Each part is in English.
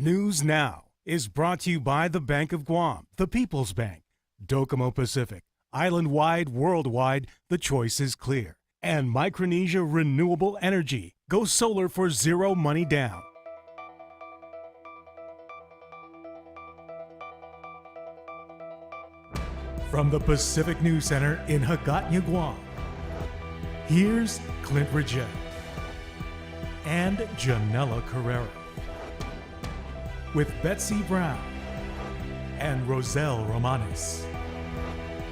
News Now is brought to you by the Bank of Guam, the People's Bank, Docomo Pacific, island-wide, worldwide, the choice is clear. And Micronesia Renewable Energy. Go solar for zero money down. From the Pacific News Center in Hagåtña, Guam, here's Clint Ridgell and Janella Carrera with Betsy Brown and Roselle Romanes.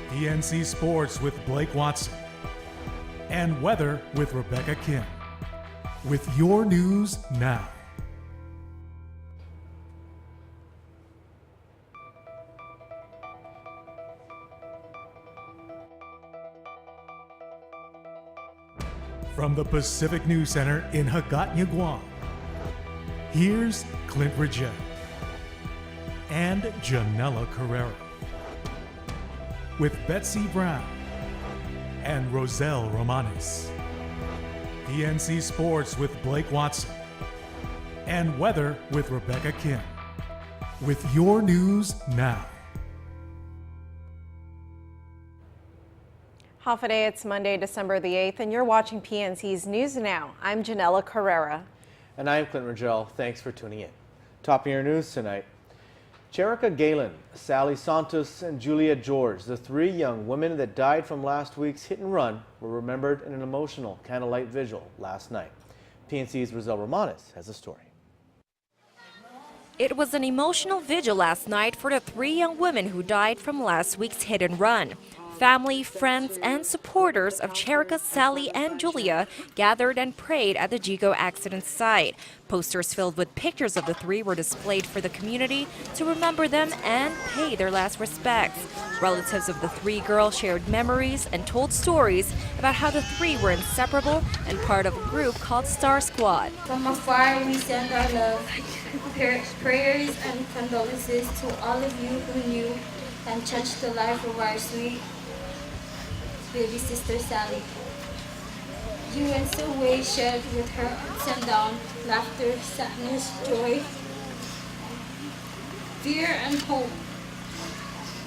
PNC Sports with Blake Watson and Weather with Rebecca Kim. With your news now. From the Pacific News Center in Hagåtña, Guam, here's Clint Ridgell and Janella Carrera with Betsy Brown and Roselle Romanes. PNC Sports with Blake Watson and Weather with Rebecca Kim. With your news now. Half a day, it's Monday, December the 8th, and you're watching PNC's News Now. I'm Janella Carrera. And I'm Clint Ridgell. Thanks for tuning in. Topping your news tonight, Cherika Galen, Sally Santos, and Julia George, the three young women that died from last week's hit and run, were remembered in an emotional candlelight vigil last night. PNC's Roselle Romanes has a story. It was an emotional vigil last night for the three young women who died from last week's hit and run. Family, friends, and supporters of Cherika, Sally, and Julia gathered and prayed at the Jigo accident site. Posters filled with pictures of the three were displayed for the community to remember them and pay their last respects. Relatives of the three girls shared memories and told stories about how the three were inseparable and part of a group called Star Squad. From afar, we send our love, prayers, and condolences to all of you who knew and touched the life of our sweet baby sister Sally. You and some way shared with her ups and downs, laughter, sadness, joy, fear, and hope.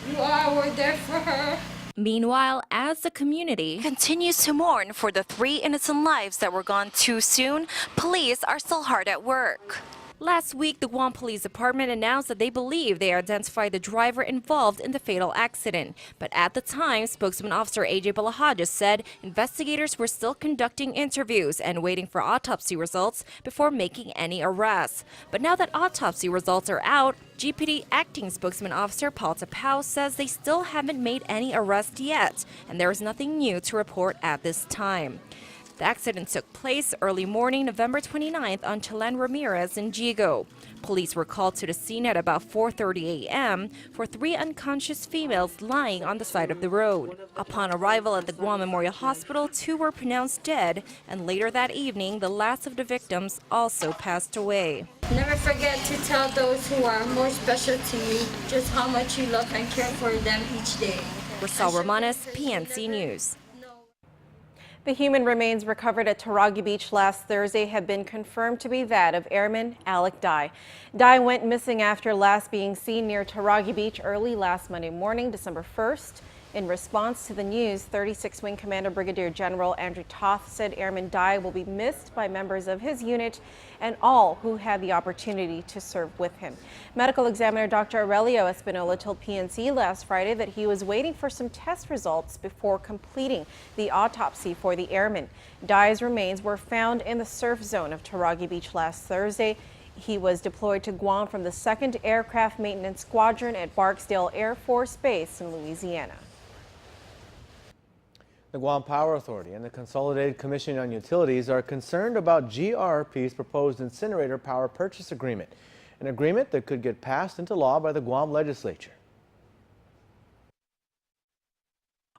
You all were there for her. Meanwhile, as the community continues to mourn for the three innocent lives that were gone too soon, police are still hard at work. Last week, the Guam Police Department announced that they believe they identified the driver involved in the fatal accident. But at the time, spokesman officer AJ Balahajas said investigators were still conducting interviews and waiting for autopsy results before making any arrests. But now that autopsy results are out, GPD acting spokesman officer Paul Tapao says they still haven't made any arrests yet, and there is nothing new to report at this time. The accident took place early morning, November 29th on Chilen Ramirez in Jigo. Police were called to the scene at about 4:30 a.m. for three unconscious females lying on the side of the road. Upon arrival at the Guam Memorial Hospital, two were pronounced dead, and later that evening, the last of the victims also passed away. Never forget to tell those who are more special to you just how much you love and care for them each day. Roselle Romanes, PNC News. The human remains recovered at Taragi Beach last Thursday have been confirmed to be that of Airman Alec Dye. Dye went missing after last being seen near Taragi Beach early last Monday morning, December 1st. In response to the news, 36th Wing Commander Brigadier General Andrew Toth said Airman Dye will be missed by members of his unit and all who had the opportunity to serve with him. Medical examiner Dr. Aurelio Espinola told PNC last Friday that he was waiting for some test results before completing the autopsy for the airman. Dye's remains were found in the surf zone of Taragi Beach last Thursday. He was deployed to Guam from the 2nd Aircraft Maintenance Squadron at Barksdale Air Force Base in Louisiana. The Guam Power Authority and the Consolidated Commission on Utilities are concerned about GRP's proposed incinerator power purchase agreement, an agreement that could get passed into law by the Guam legislature.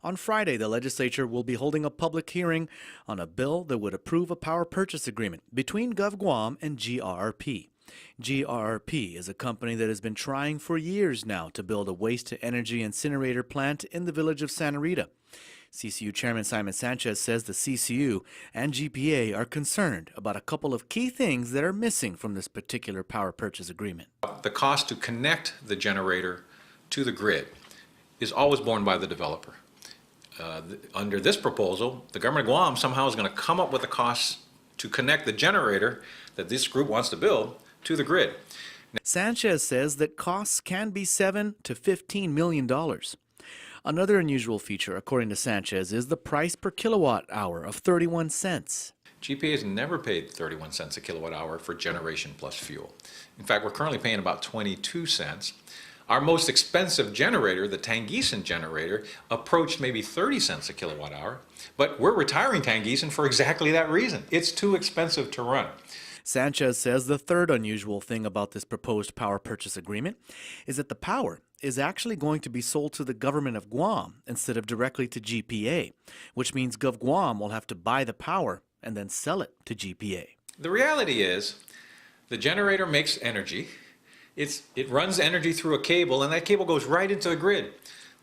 On Friday, the legislature will be holding a public hearing on a bill that would approve a power purchase agreement between GovGuam and GRP. GRP is a company that has been trying for years now to build a waste-to-energy incinerator plant in the village of Santa Rita. CCU Chairman Simon Sanchez says the CCU and GPA are concerned about a couple of key things that are missing from this particular power purchase agreement. The cost to connect the generator to the grid is always borne by the developer. Under this proposal, the government of Guam somehow is going to come up with the costs to connect the generator that this group wants to build to the grid. Sanchez says that costs can be $7 to $15 million. Another unusual feature, according to Sanchez, is the price per kilowatt hour of 31 cents. GPA has never paid 31 cents a kilowatt hour for generation plus fuel. In fact, we're currently paying about 22 cents. Our most expensive generator, the Tangeesan generator, approached maybe 30 cents a kilowatt hour, but we're retiring Tangeesan for exactly that reason. It's too expensive to run. Sanchez says the third unusual thing about this proposed power purchase agreement is that the power is actually going to be sold to the government of Guam instead of directly to GPA, which means Gov Guam will have to buy the power and then sell it to GPA. The reality is the generator makes energy. It runs energy through a cable, and that cable goes right into the grid.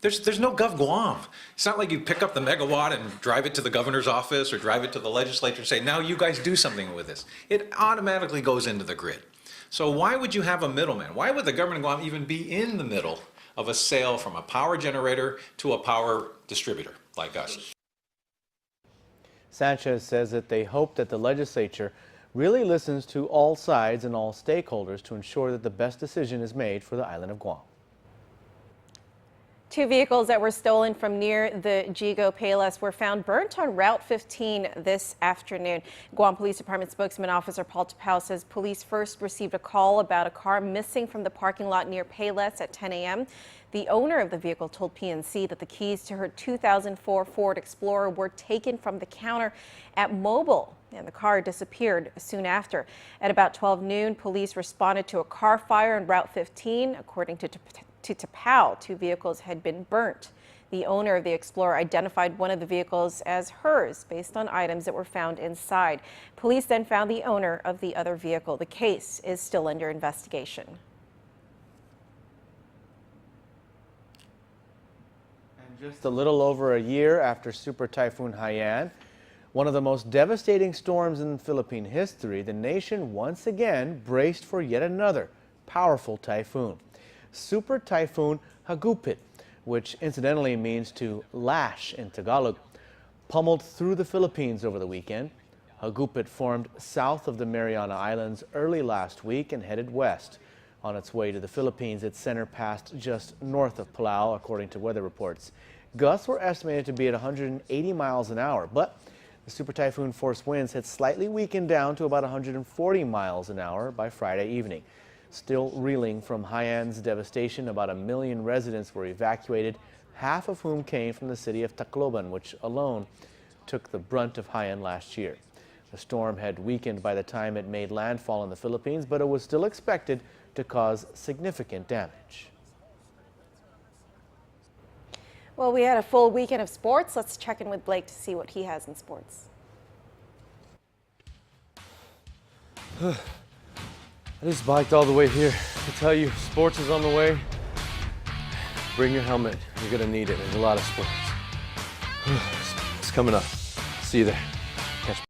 There's no Gov Guam. It's not like you pick up the megawatt and drive it to the governor's office or drive it to the legislature and say, now you guys do something with this. It automatically goes into the grid. So why would you have a middleman? Why would the government of Guam even be in the middle of a sale from a power generator to a power distributor like us? Sanchez says that they hope that the legislature really listens to all sides and all stakeholders to ensure that the best decision is made for the island of Guam. 2 vehicles that were stolen from near the Jigo Payless were found burnt on Route 15 this afternoon. Guam Police Department spokesman Officer Paul Tapao says police first received a call about a car missing from the parking lot near Payless at 10 a.m. The owner of the vehicle told PNC that the keys to her 2004 Ford Explorer were taken from the counter at Mobile, and the car disappeared soon after. At about 12 noon, police responded to a car fire on Route 15. According to Tapao, 2 vehicles had been burnt. The owner of the Explorer identified one of the vehicles as hers based on items that were found inside. Police then found the owner of the other vehicle. The case is still under investigation. And just a little over a year after Super Typhoon Haiyan, one of the most devastating storms in Philippine history, the nation once again braced for yet another powerful typhoon. Super Typhoon Hagupit, which incidentally means to lash in Tagalog, pummeled through the Philippines over the weekend. Hagupit formed south of the Mariana Islands early last week and headed west. On its way to the Philippines, its center passed just north of Palau, according to weather reports. Gusts were estimated to be at 180 miles an hour, but the super typhoon force winds had slightly weakened down to about 140 miles an hour by Friday evening. Still reeling from Haiyan's devastation, about 1 million residents were evacuated, half of whom came from the city of Tacloban, which alone took the brunt of Haiyan last year. The storm had weakened by the time it made landfall in the Philippines, but it was still expected to cause significant damage. Well, we had a full weekend of sports. Let's check in with Blake to see what he has in sports. I just biked all the way here to tell you sports is on the way. Bring your helmet. You're going to need it. There's a lot of sports. It's coming up. See you there.